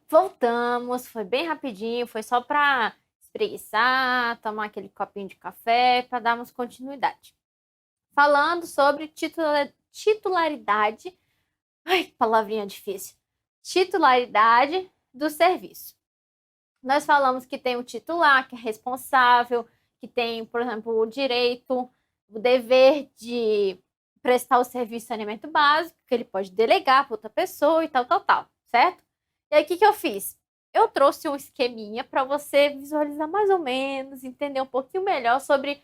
Voltamos, foi bem rapidinho, foi só para espreguiçar, tomar aquele copinho de café para darmos continuidade. Falando sobre titularidade, ai, que palavrinha difícil. Titularidade do serviço. Nós falamos que tem o titular, que é responsável, que tem, por exemplo, o direito, o dever de prestar o serviço de saneamento básico, que ele pode delegar para outra pessoa e tal, certo? E aí, o que eu fiz? Eu trouxe um esqueminha para você visualizar mais ou menos, entender um pouquinho melhor sobre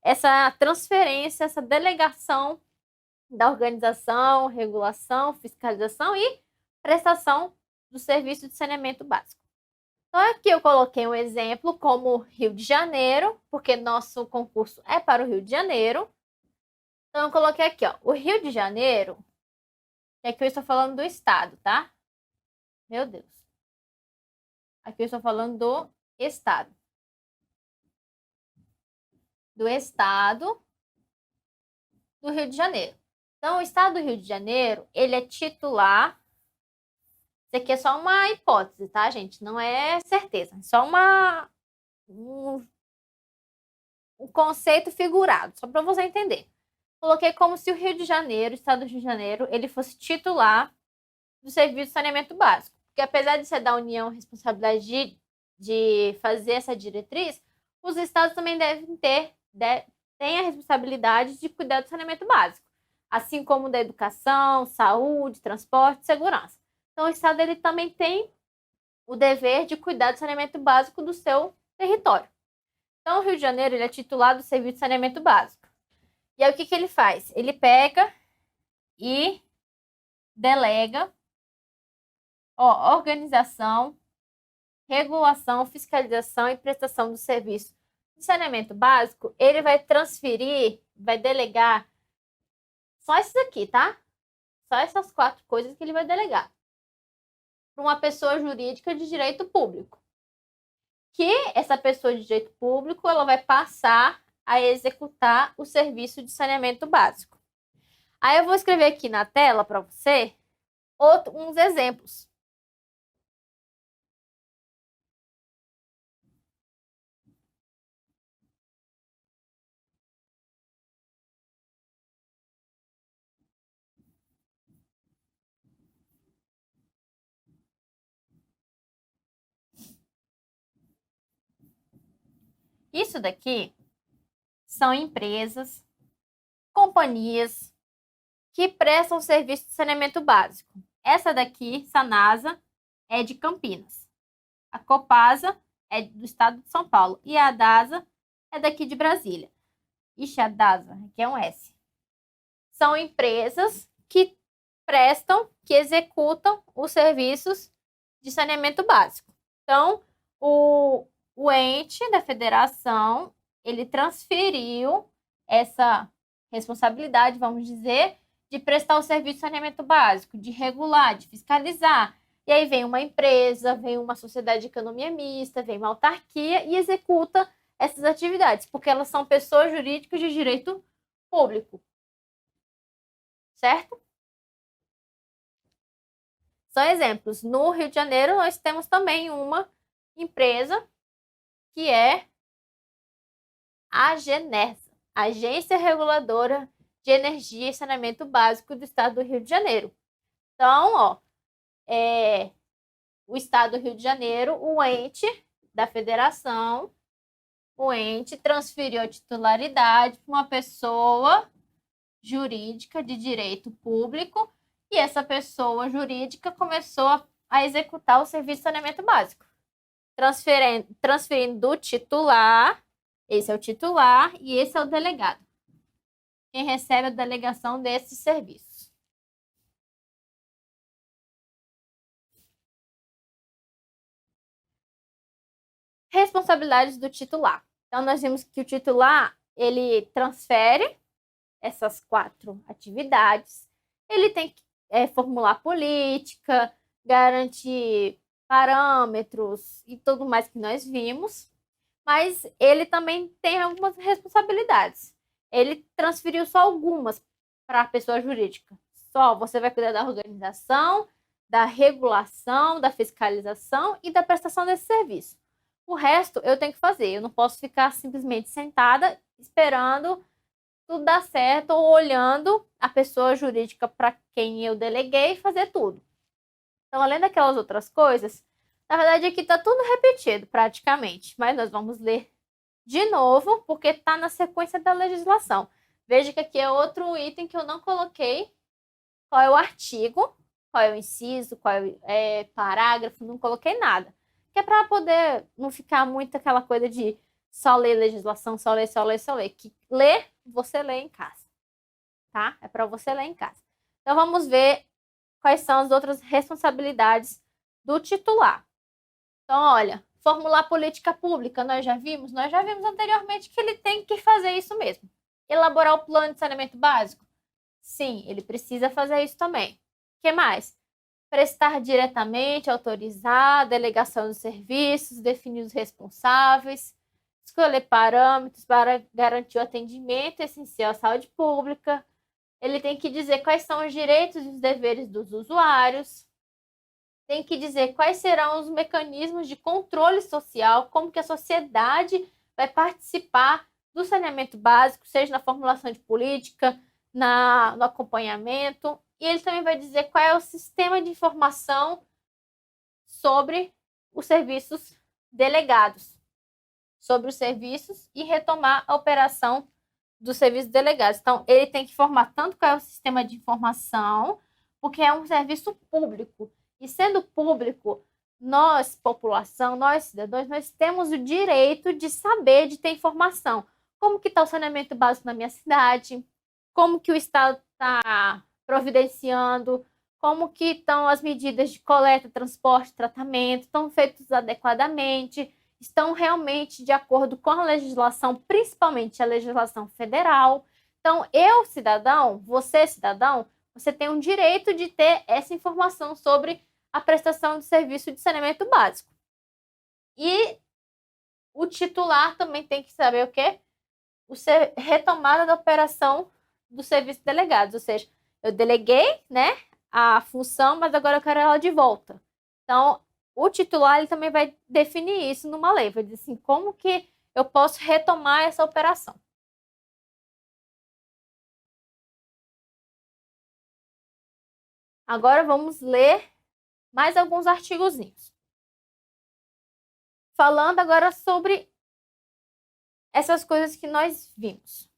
essa transferência, essa delegação da organização, regulação, fiscalização e prestação do serviço de saneamento básico. Então, aqui eu coloquei um exemplo como Rio de Janeiro, porque nosso concurso é para o Rio de Janeiro. Então, eu coloquei aqui, ó, o Rio de Janeiro, que aqui eu estou falando do estado, tá? Meu Deus. Aqui eu estou falando do estado. Do estado do Rio de Janeiro. Então, o estado do Rio de Janeiro, ele é titular. Isso aqui é só uma hipótese, tá, gente? Não é certeza. É só um conceito figurado, só para você entender. Coloquei como se o Rio de Janeiro, o estado do Rio de Janeiro, ele fosse titular do serviço de saneamento básico. Porque apesar de ser da União a responsabilidade de fazer essa diretriz, os estados também têm a responsabilidade de cuidar do saneamento básico, assim como da educação, saúde, transporte e segurança. Então, o estado ele também tem o dever de cuidar do saneamento básico do seu território. Então, o Rio de Janeiro ele é titular do serviço de saneamento básico. E aí, o que ele faz? Ele pega e delega organização, regulação, fiscalização e prestação do serviço de saneamento básico. Ele vai transferir, vai delegar só esses aqui, tá? Só essas 4 coisas que ele vai delegar para uma pessoa jurídica de direito público. Que essa pessoa de direito público ela vai passar a executar o serviço de saneamento básico. Aí eu vou escrever aqui na tela para você uns exemplos. Isso daqui são empresas, companhias que prestam serviço de saneamento básico. Essa daqui, Sanasa, é de Campinas. A Copasa é do estado de São Paulo. E a Dasa é daqui de Brasília. Ixi, a Dasa, aqui é um S. São empresas que prestam, que executam os serviços de saneamento básico. Então, o ente da federação, ele transferiu essa responsabilidade, vamos dizer, de prestar o serviço de saneamento básico, de regular, de fiscalizar. E aí vem uma empresa, vem uma sociedade de economia mista, vem uma autarquia e executa essas atividades, porque elas são pessoas jurídicas de direito público. Certo? São exemplos. No Rio de Janeiro, nós temos também uma empresa que é a AGENERSA, Agência Reguladora de Energia e Saneamento Básico do Estado do Rio de Janeiro. Então, o Estado do Rio de Janeiro, o ente da federação, o ente transferiu a titularidade para uma pessoa jurídica de direito público e essa pessoa jurídica começou a executar o serviço de saneamento básico, transferindo do titular, esse é o titular e esse é o delegado, quem recebe a delegação desses serviços. Responsabilidades do titular. Então, nós vimos que o titular, ele transfere essas 4 atividades, ele tem que formular política, garantir parâmetros e tudo mais que nós vimos, mas ele também tem algumas responsabilidades. Ele transferiu só algumas para a pessoa jurídica. Só você vai cuidar da organização, da regulação, da fiscalização e da prestação desse serviço. O resto eu tenho que fazer. Eu não posso ficar simplesmente sentada esperando tudo dar certo ou olhando a pessoa jurídica para quem eu deleguei fazer tudo. Então, além daquelas outras coisas, na verdade aqui está tudo repetido praticamente, mas nós vamos ler de novo porque está na sequência da legislação. Veja que aqui é outro item que eu não coloquei. Qual é o artigo, qual é o inciso, qual é o parágrafo, não coloquei nada. Que é para poder não ficar muito aquela coisa de só ler legislação, só ler, só ler, só ler. Que ler, você lê em casa, tá? É para você ler em casa. Então, vamos ver quais são as outras responsabilidades do titular. Então, olha, formular política pública, nós já vimos anteriormente que ele tem que fazer isso mesmo. Elaborar o plano de saneamento básico? Sim, ele precisa fazer isso também. O que mais? Prestar diretamente, autorizar, delegação de serviços, definir os responsáveis, escolher parâmetros para garantir o atendimento essencial à saúde pública. Ele tem que dizer quais são os direitos e os deveres dos usuários. Tem que dizer quais serão os mecanismos de controle social, como que a sociedade vai participar do saneamento básico, seja na formulação de política, no acompanhamento. E ele também vai dizer qual é o sistema de informação sobre os serviços delegados, sobre os serviços e retomar a operação dos serviços delegados. Então, ele tem que informar tanto qual é o sistema de informação, porque é um serviço público. E sendo público, nós, população, nós, cidadãos, nós temos o direito de saber, de ter informação. Como que está o saneamento básico na minha cidade? Como que o Estado está providenciando? Como que estão as medidas de coleta, transporte, tratamento? Estão feitos adequadamente? Estão realmente de acordo com a legislação, principalmente a legislação federal? Então, eu, cidadão, você tem um direito de ter essa informação sobre a prestação de serviço de saneamento básico. E o titular também tem que saber o quê? Retomada da operação do serviço delegados, ou seja, eu deleguei, né, a função, mas agora eu quero ela de volta. Então, o titular ele também vai definir isso numa lei, vai dizer assim, como que eu posso retomar essa operação. Agora vamos ler mais alguns artigozinhos. Falando agora sobre essas coisas que nós vimos.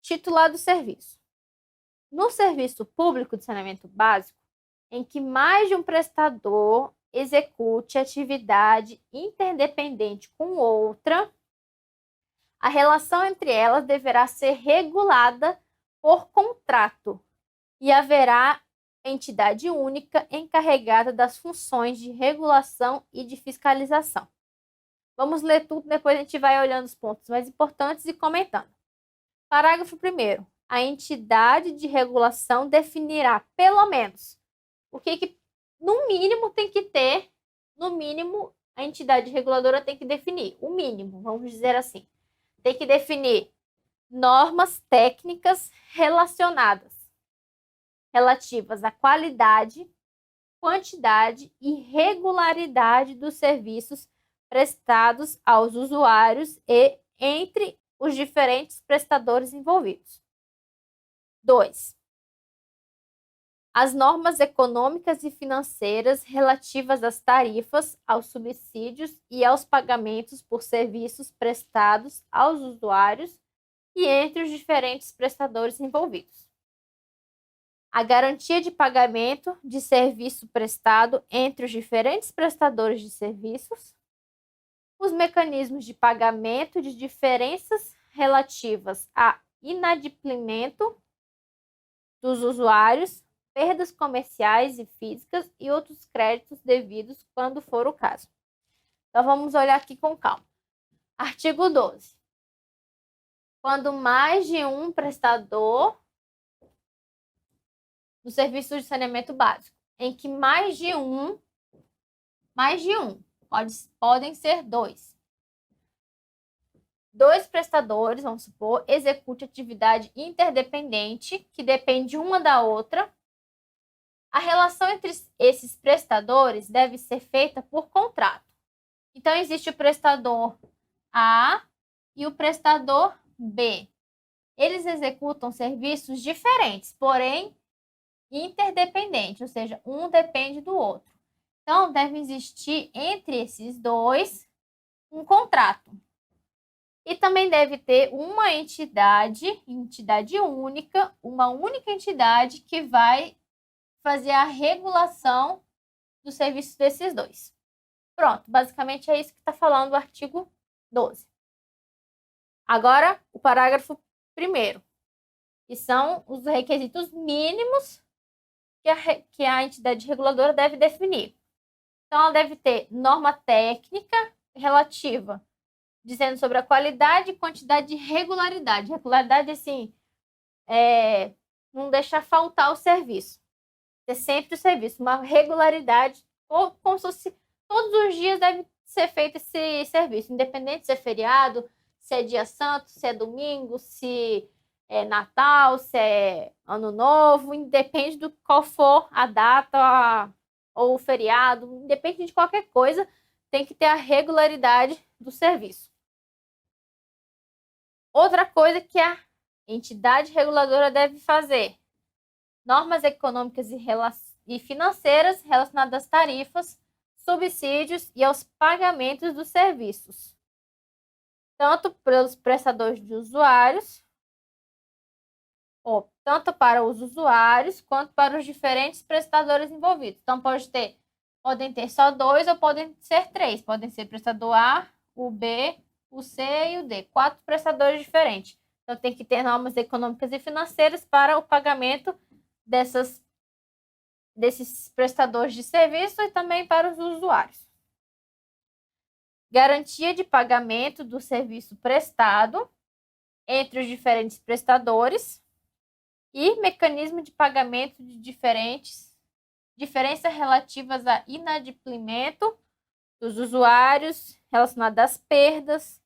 Titular do serviço. No serviço público de saneamento básico, em que mais de um prestador execute atividade interdependente com outra, a relação entre elas deverá ser regulada por contrato e haverá entidade única encarregada das funções de regulação e de fiscalização. Vamos ler tudo, depois a gente vai olhando os pontos mais importantes e comentando. Parágrafo 1º. A entidade de regulação definirá, pelo menos, o que no mínimo tem que ter, no mínimo, a entidade reguladora tem que definir, o mínimo, vamos dizer assim. Tem que definir normas técnicas relativas à qualidade, quantidade e regularidade dos serviços prestados aos usuários e entre os diferentes prestadores envolvidos. 2. As normas econômicas e financeiras relativas às tarifas, aos subsídios e aos pagamentos por serviços prestados aos usuários e entre os diferentes prestadores envolvidos. A garantia de pagamento de serviço prestado entre os diferentes prestadores de serviços, os mecanismos de pagamento de diferenças relativas a inadimplemento dos usuários, perdas comerciais e físicas e outros créditos devidos quando for o caso. Então, vamos olhar aqui com calma. Artigo 12. Quando mais de um prestador no serviço de saneamento básico, em que mais de um, podem ser dois. Dois prestadores, vamos supor, execute atividade interdependente, que depende uma da outra. A relação entre esses prestadores deve ser feita por contrato. Então, existe o prestador A e o prestador B. Eles executam serviços diferentes, porém interdependentes, ou seja, um depende do outro. Então, deve existir entre esses dois um contrato. E também deve ter uma entidade única, uma única entidade que vai fazer a regulação dos serviços desses dois. Pronto, basicamente é isso que está falando o artigo 12. Agora, o parágrafo 1º, que são os requisitos mínimos que a entidade reguladora deve definir. Então, ela deve ter norma técnica relativa, dizendo sobre a qualidade, quantidade e regularidade. Regularidade, assim, não deixar faltar o serviço. Ter sempre o serviço. Uma regularidade, como se fosse, todos os dias deve ser feito esse serviço, independente se é feriado, se é dia santo, se é domingo, se é Natal, se é Ano Novo, independe do qual for a data ou o feriado, independe de qualquer coisa, tem que ter a regularidade do serviço. Outra coisa que a entidade reguladora deve fazer: normas econômicas e financeiras relacionadas às tarifas, subsídios e aos pagamentos dos serviços, tanto pelos prestadores de usuários, ou tanto para os usuários quanto para os diferentes prestadores envolvidos. Então, podem ter só 2 ou podem ser 3. Podem ser prestador A, o B, o C e o D. 4 prestadores diferentes. Então, tem que ter normas econômicas e financeiras para o pagamento desses prestadores de serviço e também para os usuários. Garantia de pagamento do serviço prestado entre os diferentes prestadores e mecanismo de pagamento de diferenças relativas a inadimplemento dos usuários relacionado às perdas,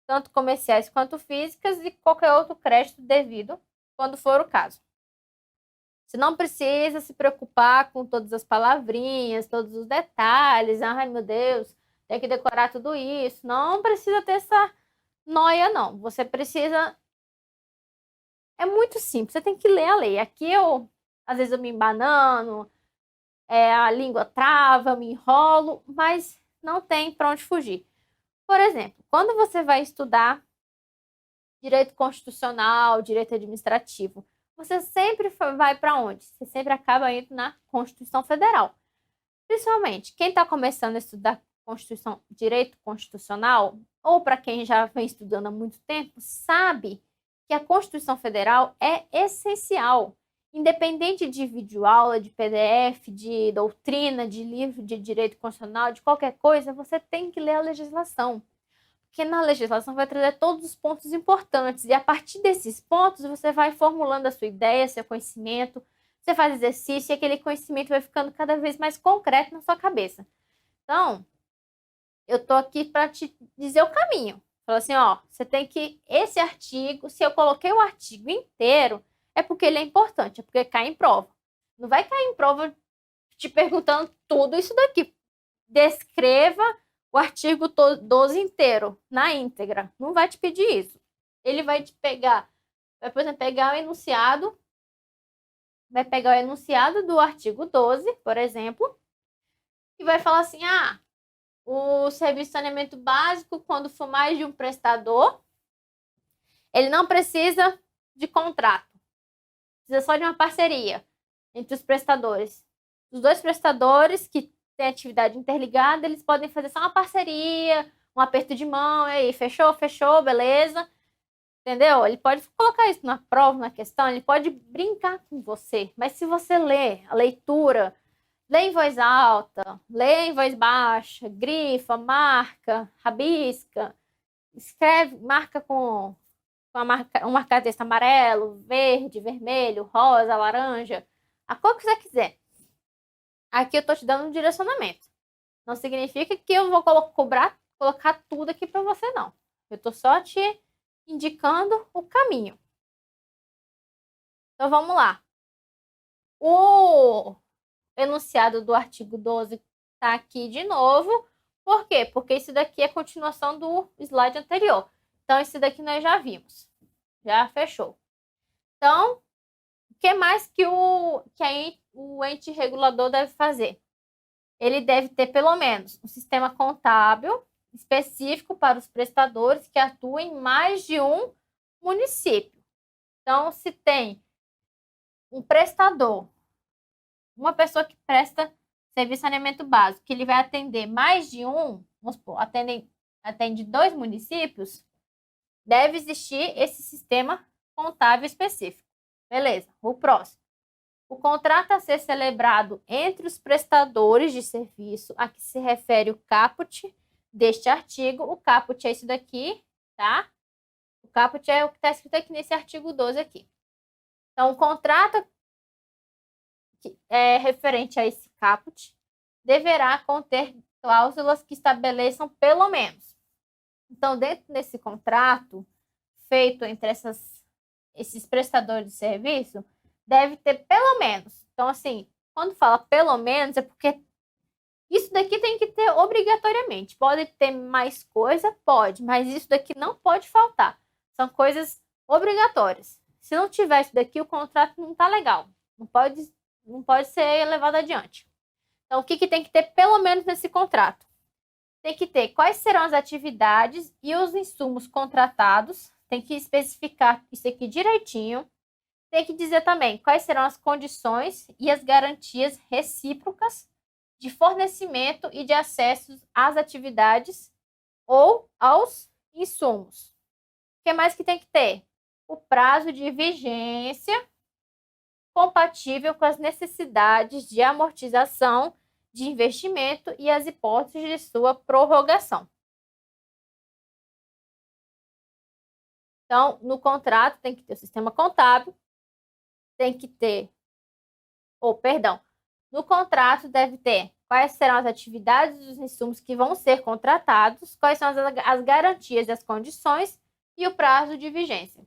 tanto comerciais quanto físicas, e qualquer outro crédito devido, quando for o caso. Você não precisa se preocupar com todas as palavrinhas, todos os detalhes. Ai, meu Deus, tem que decorar tudo isso. Não precisa ter essa noia, não. Você precisa... É muito simples, você tem que ler a lei. Aqui às vezes eu me embanano, a língua trava, eu me enrolo, mas não tem para onde fugir. Por exemplo, quando você vai estudar direito constitucional, direito administrativo, você sempre vai para onde? Você sempre acaba indo na Constituição Federal. Principalmente, quem está começando a estudar direito constitucional, ou para quem já vem estudando há muito tempo, sabe que a Constituição Federal é essencial. Independente de videoaula, de PDF, de doutrina, de livro de direito constitucional, de qualquer coisa, você tem que ler a legislação. Porque na legislação vai trazer todos os pontos importantes. E a partir desses pontos, você vai formulando a sua ideia, seu conhecimento, você faz exercício e aquele conhecimento vai ficando cada vez mais concreto na sua cabeça. Então, eu tô aqui para te dizer o caminho. Fala assim, ó, você tem que... Esse artigo, se eu coloquei o artigo inteiro, é porque ele é importante, é porque cai em prova. Não vai cair em prova te perguntando tudo isso daqui. Descreva o artigo 12 inteiro, na íntegra. Não vai te pedir isso. Ele vai te pegar, vai, por exemplo, pegar o enunciado, vai pegar o enunciado do artigo 12, por exemplo, e vai falar assim, o serviço de saneamento básico, quando for mais de um prestador, ele não precisa de contrato. Precisa só de uma parceria entre os prestadores. Os dois prestadores que têm atividade interligada, eles podem fazer só uma parceria, um aperto de mão, e aí, fechou, beleza. Entendeu? Ele pode colocar isso na prova, na questão, ele pode brincar com você. Mas se você lê a leitura, lê em voz alta, lê em voz baixa, grifa, marca, rabisca, escreve, marca com um marca-texto amarelo, verde, vermelho, rosa, laranja, a cor que você quiser. Aqui eu tô te dando um direcionamento. Não significa que eu vou colocar tudo aqui para você, não. Eu tô só te indicando o caminho. Então vamos lá. enunciado do artigo 12 está aqui de novo. Por quê? Porque isso daqui é continuação do slide anterior. Então, isso daqui nós já vimos. Já fechou. Então, o que mais que o ente regulador deve fazer? Ele deve ter, pelo menos, um sistema contábil específico para os prestadores que atuam em mais de um município. Então, se tem um prestador, uma pessoa que presta serviço de saneamento básico, que ele vai atender mais de um, vamos supor, atende 2 municípios, deve existir esse sistema contábil específico. Beleza, o próximo. O contrato a ser celebrado entre os prestadores de serviço a que se refere o caput deste artigo. O caput é isso daqui, tá? O caput é o que está escrito aqui nesse artigo 12 aqui. Então, o contrato que é referente a esse caput deverá conter cláusulas que estabeleçam pelo menos. Então, dentro desse contrato feito entre esses prestadores de serviço, deve ter pelo menos. Então, assim, quando fala pelo menos, é porque isso daqui tem que ter obrigatoriamente. Pode ter mais coisa? Pode, mas isso daqui não pode faltar. São coisas obrigatórias. Se não tiver isso daqui, o contrato não tá legal. Não pode ser levado adiante. Então, o que tem que ter pelo menos nesse contrato? Tem que ter quais serão as atividades e os insumos contratados. Tem que especificar isso aqui direitinho. Tem que dizer também quais serão as condições e as garantias recíprocas de fornecimento e de acesso às atividades ou aos insumos. O que mais que tem que ter? O prazo de vigência compatível com as necessidades de amortização de investimento e as hipóteses de sua prorrogação. Então, no contrato tem que ter o sistema contábil, tem que ter, no contrato deve ter quais serão as atividades e os insumos que vão ser contratados, quais são as garantias e as condições e o prazo de vigência.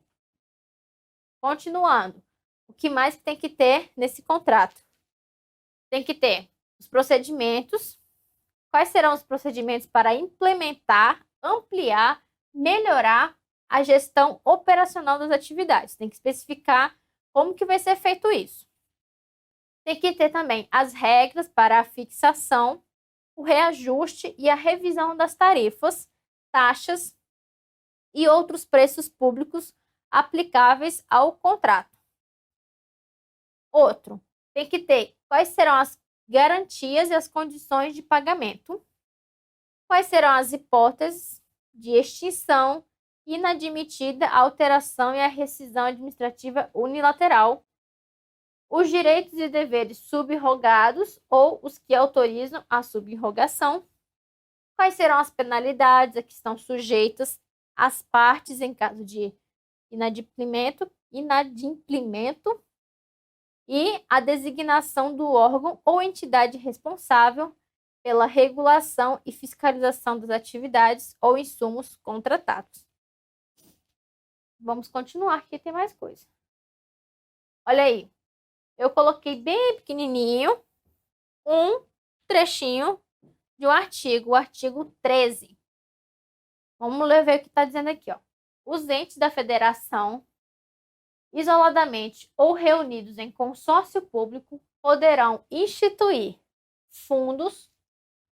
Continuando, o que mais tem que ter nesse contrato? Tem que ter os procedimentos, quais serão os procedimentos para implementar, ampliar, melhorar a gestão operacional das atividades. Tem que especificar como que vai ser feito isso. Tem que ter também as regras para a fixação, o reajuste e a revisão das tarifas, taxas e outros preços públicos aplicáveis ao contrato. Outro, tem que ter quais serão as garantias e as condições de pagamento, quais serão as hipóteses de extinção, inadmitida, alteração e a rescisão administrativa unilateral, os direitos e deveres subrogados ou os que autorizam a subrogação, quais serão as penalidades a que estão sujeitas as partes em caso de inadimplemento e a designação do órgão ou entidade responsável pela regulação e fiscalização das atividades ou insumos contratados. Vamos continuar, aqui tem mais coisa. Olha aí, eu coloquei bem pequenininho um trechinho de um artigo, o artigo 13. Vamos ver o que está dizendo aqui, ó. Os entes da federação, isoladamente ou reunidos em consórcio público, poderão instituir fundos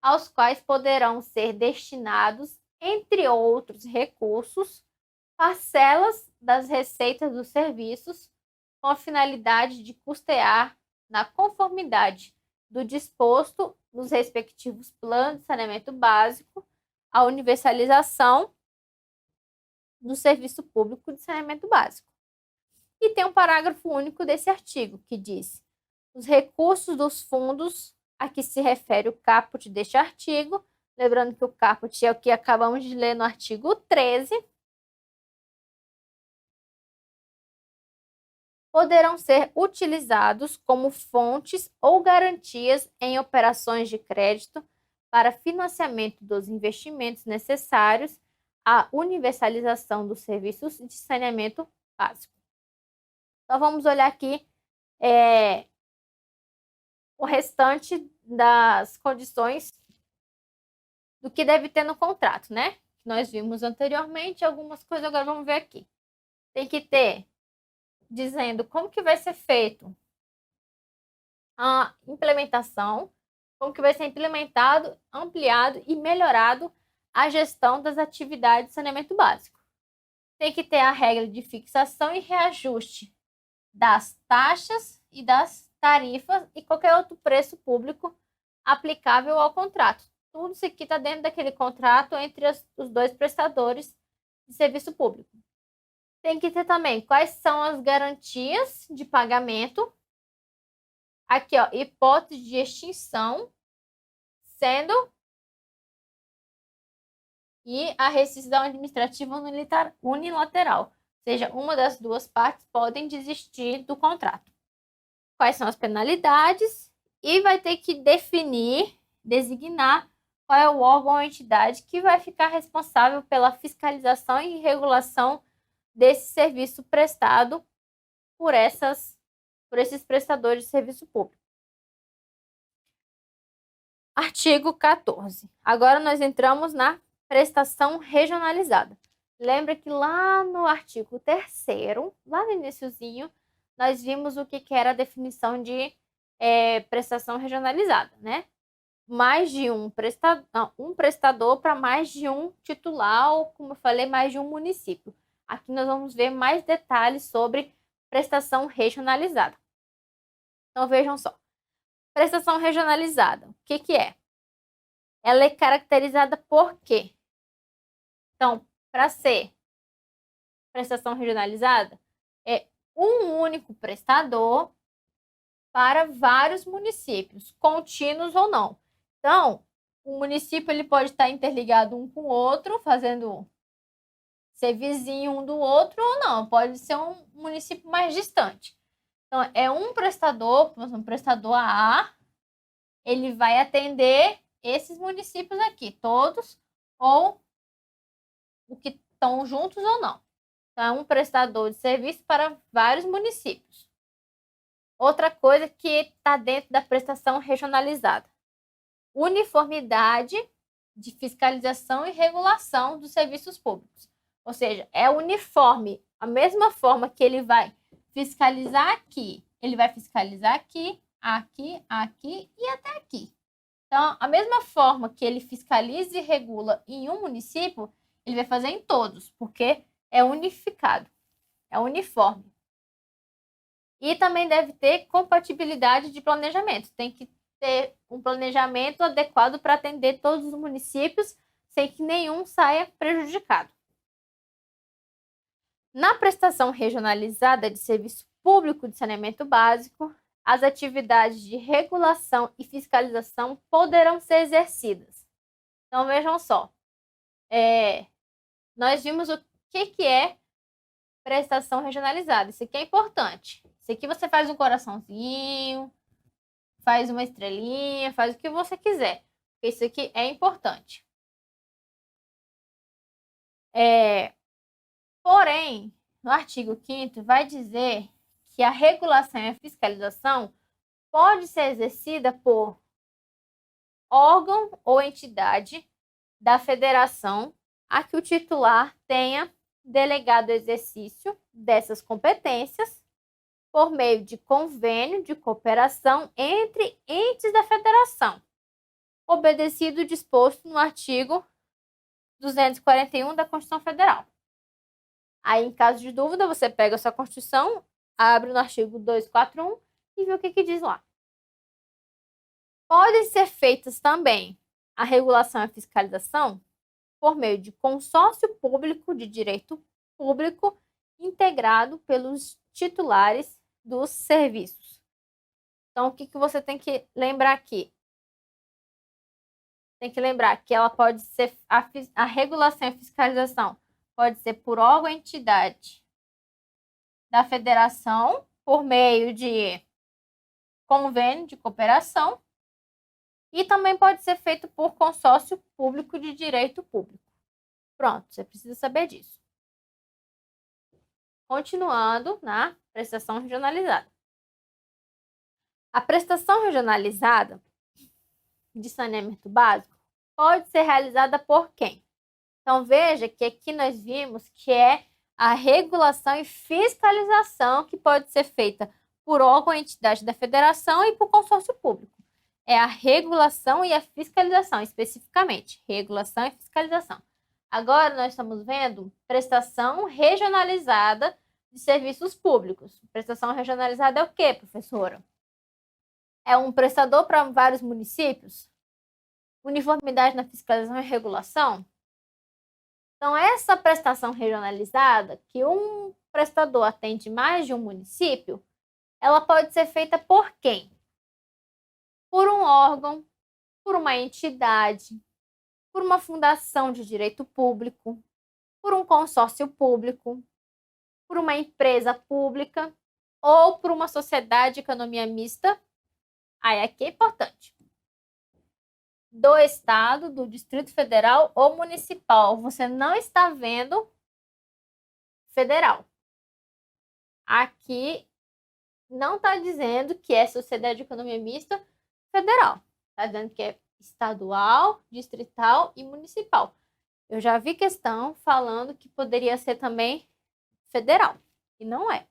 aos quais poderão ser destinados, entre outros recursos, parcelas das receitas dos serviços, com a finalidade de custear, na conformidade do disposto nos respectivos planos de saneamento básico, a universalização do serviço público de saneamento básico. E tem um parágrafo único desse artigo, que diz: os recursos dos fundos a que se refere o caput deste artigo, lembrando que o caput é o que acabamos de ler no artigo 13, poderão ser utilizados como fontes ou garantias em operações de crédito para financiamento dos investimentos necessários à universalização dos serviços de saneamento básico. Então, vamos olhar aqui o restante das condições do que deve ter no contrato, né? Nós vimos anteriormente algumas coisas, agora vamos ver aqui. Tem que ter dizendo como que vai ser feito a implementação, como que vai ser implementado, ampliado e melhorado a gestão das atividades de saneamento básico. Tem que ter a regra de fixação e reajuste das taxas e das tarifas e qualquer outro preço público aplicável ao contrato. Tudo isso aqui está dentro daquele contrato entre os dois prestadores de serviço público. Tem que ter também quais são as garantias de pagamento. Aqui, ó, hipótese de extinção, sendo e a rescisão administrativa unilateral. Ou seja, uma das duas partes podem desistir do contrato. Quais são as penalidades e vai ter que designar qual é o órgão ou entidade que vai ficar responsável pela fiscalização e regulação desse serviço prestado por esses prestadores de serviço público. Artigo 14. Agora nós entramos na prestação regionalizada. Lembra que lá no artigo 3º, lá no iniciozinho, nós vimos o que era a definição de prestação regionalizada, né? Mais de um prestador para mais de um titular, ou, como eu falei, mais de um município. Aqui nós vamos ver mais detalhes sobre prestação regionalizada. Então, vejam só. Prestação regionalizada, o que é? Ela é caracterizada por quê? Então, para ser prestação regionalizada, é um único prestador para vários municípios, contínuos ou não. Então, o município ele pode estar interligado um com o outro, ser vizinho um do outro ou não, pode ser um município mais distante. Então, é um prestador, um prestador A, ele vai atender esses municípios aqui, todos, ou o que estão juntos ou não. Então, é um prestador de serviço para vários municípios. Outra coisa que está dentro da prestação regionalizada: uniformidade de fiscalização e regulação dos serviços públicos. Ou seja, é uniforme, a mesma forma que ele vai fiscalizar aqui, ele vai fiscalizar aqui, aqui, aqui e até aqui. Então, a mesma forma que ele fiscaliza e regula em um município, ele vai fazer em todos, porque é unificado, é uniforme. E também deve ter compatibilidade de planejamento. Tem que ter um planejamento adequado para atender todos os municípios, sem que nenhum saia prejudicado. Na prestação regionalizada de serviço público de saneamento básico, as atividades de regulação e fiscalização poderão ser exercidas. Então, vejam só. Nós vimos o que é prestação regionalizada. Isso aqui é importante. Isso aqui você faz um coraçãozinho, faz uma estrelinha, faz o que você quiser. Isso aqui é importante. Porém, no artigo 5º vai dizer que a regulação e a fiscalização pode ser exercida por órgão ou entidade da federação a que o titular tenha delegado o exercício dessas competências por meio de convênio de cooperação entre entes da federação, obedecido o disposto no artigo 241 da Constituição Federal. Aí, em caso de dúvida, você pega a sua Constituição, abre no artigo 241 e vê o que diz lá. Podem ser feitas também a regulação e a fiscalização por meio de consórcio público de direito público integrado pelos titulares dos serviços. Então, o que você tem que lembrar aqui? Tem que lembrar que ela pode ser a regulação e fiscalização pode ser por órgão ou entidade da federação por meio de convênio de cooperação e também pode ser feito por consórcio público de direito público. Pronto, você precisa saber disso. Continuando na prestação regionalizada. A prestação regionalizada de saneamento básico pode ser realizada por quem? Então, veja que aqui nós vimos que é a regulação e fiscalização que pode ser feita por órgão ou entidade da federação e por consórcio público. É a regulação e a fiscalização, especificamente. Regulação e fiscalização. Agora, nós estamos vendo prestação regionalizada de serviços públicos. Prestação regionalizada é o quê, professora? É um prestador para vários municípios? Uniformidade na fiscalização e regulação? Então, essa prestação regionalizada, que um prestador atende mais de um município, ela pode ser feita por quem? Por um órgão, por uma entidade, por uma fundação de direito público, por um consórcio público, por uma empresa pública ou por uma sociedade de economia mista. Aí aqui é importante. Do Estado, do Distrito Federal ou municipal. Você não está vendo federal. Aqui não está dizendo que é sociedade de economia mista federal. Está dizendo que é estadual, distrital e municipal. Eu já vi questão falando que poderia ser também federal. E não é.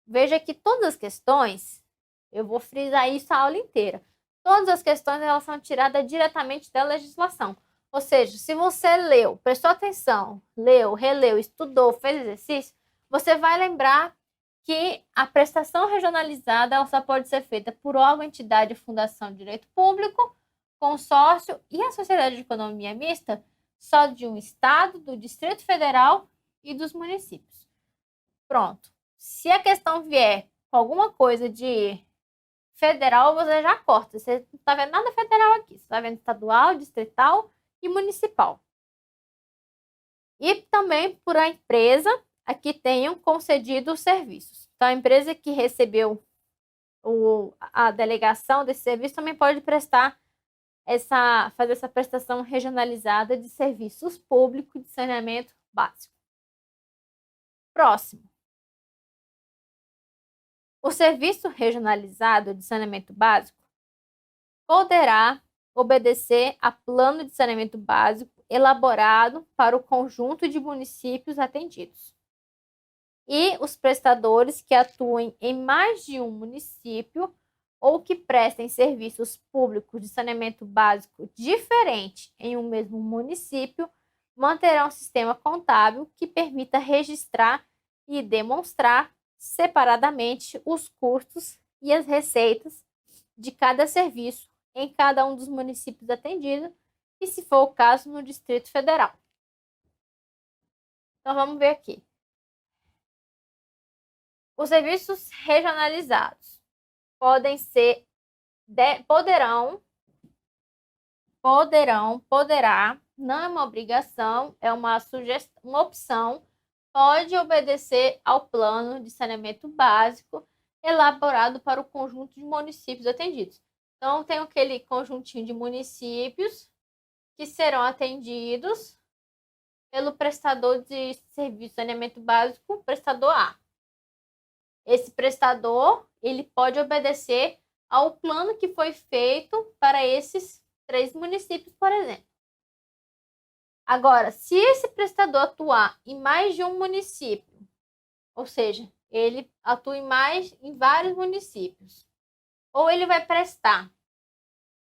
Veja que todas as questões, eu vou frisar isso a aula inteira. Todas as questões elas são tiradas diretamente da legislação. Ou seja, se você leu, prestou atenção, leu, releu, estudou, fez exercício, você vai lembrar que a prestação regionalizada ela só pode ser feita por órgão, entidade, fundação de direito público, consórcio e a sociedade de economia mista só de um estado, do Distrito Federal e dos municípios. Pronto. Se a questão vier com alguma coisa de federal, você já corta. Você não está vendo nada federal aqui. Você está vendo estadual, distrital e municipal. E também por a empresa a que tenham concedido os serviços. Então, a empresa que recebeu a delegação desse serviço também pode fazer essa prestação regionalizada de serviços públicos de saneamento básico. Próximo. O serviço regionalizado de saneamento básico poderá obedecer a plano de saneamento básico elaborado para o conjunto de municípios atendidos. E os prestadores que atuem em mais de um município ou que prestem serviços públicos de saneamento básico diferente em um mesmo município manterão um sistema contábil que permita registrar e demonstrar separadamente os custos e as receitas de cada serviço em cada um dos municípios atendidos e, se for o caso, no Distrito Federal. Então, vamos ver aqui. Os serviços regionalizados poderá, não é uma obrigação, é uma sugestão, uma opção, pode obedecer ao plano de saneamento básico elaborado para o conjunto de municípios atendidos. Então, tem aquele conjuntinho de municípios que serão atendidos pelo prestador de serviço de saneamento básico, prestador A. Esse prestador, ele pode obedecer ao plano que foi feito para esses 3 municípios, por exemplo. Agora, se esse prestador atuar em mais de um município, ou seja, ele atua em vários municípios, ou ele vai prestar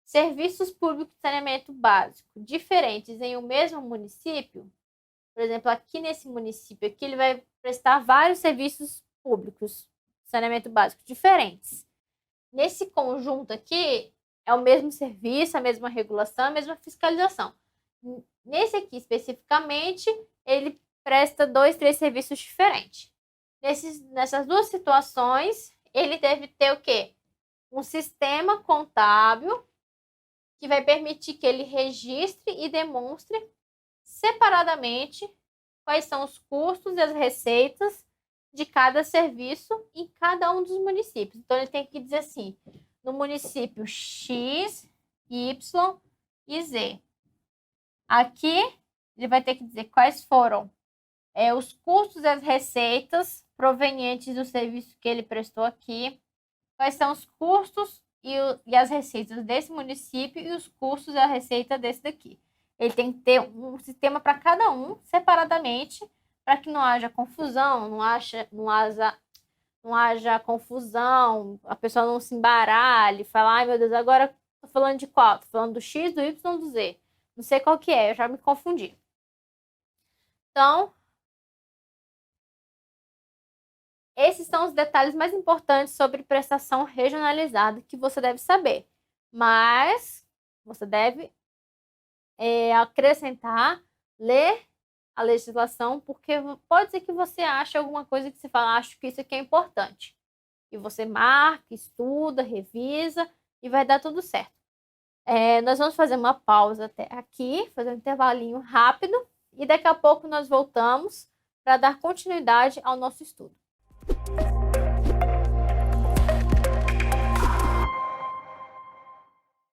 serviços públicos de saneamento básico diferentes em um mesmo município, por exemplo, aqui nesse município aqui, ele vai prestar vários serviços públicos de saneamento básico diferentes. Nesse conjunto aqui, é o mesmo serviço, a mesma regulação, a mesma fiscalização. Nesse aqui, especificamente, ele presta 2, 3 serviços diferentes. Nessas duas situações, ele deve ter o quê? Um sistema contábil que vai permitir que ele registre e demonstre separadamente quais são os custos e as receitas de cada serviço em cada um dos municípios. Então, ele tem que dizer assim, no município X, Y e Z. Aqui, ele vai ter que dizer quais foram os custos e as receitas provenientes do serviço que ele prestou aqui. quais são os custos e as receitas desse município e os custos e a receita desse daqui. Ele tem que ter um sistema para cada um, separadamente, para que não haja confusão, não haja confusão, a pessoa não se embaralhe, falar, ai meu Deus, agora tô falando de qual? Tô falando do X, do Y, do Z. Não sei qual que é, eu já me confundi. Então, esses são os detalhes mais importantes sobre prestação regionalizada que você deve saber. Mas você deve acrescentar, ler a legislação, porque pode ser que você ache alguma coisa que você fala, acho que isso aqui é importante. E você marca, estuda, revisa e vai dar tudo certo. Nós vamos fazer uma pausa até aqui, fazer um intervalinho rápido e daqui a pouco nós voltamos para dar continuidade ao nosso estudo.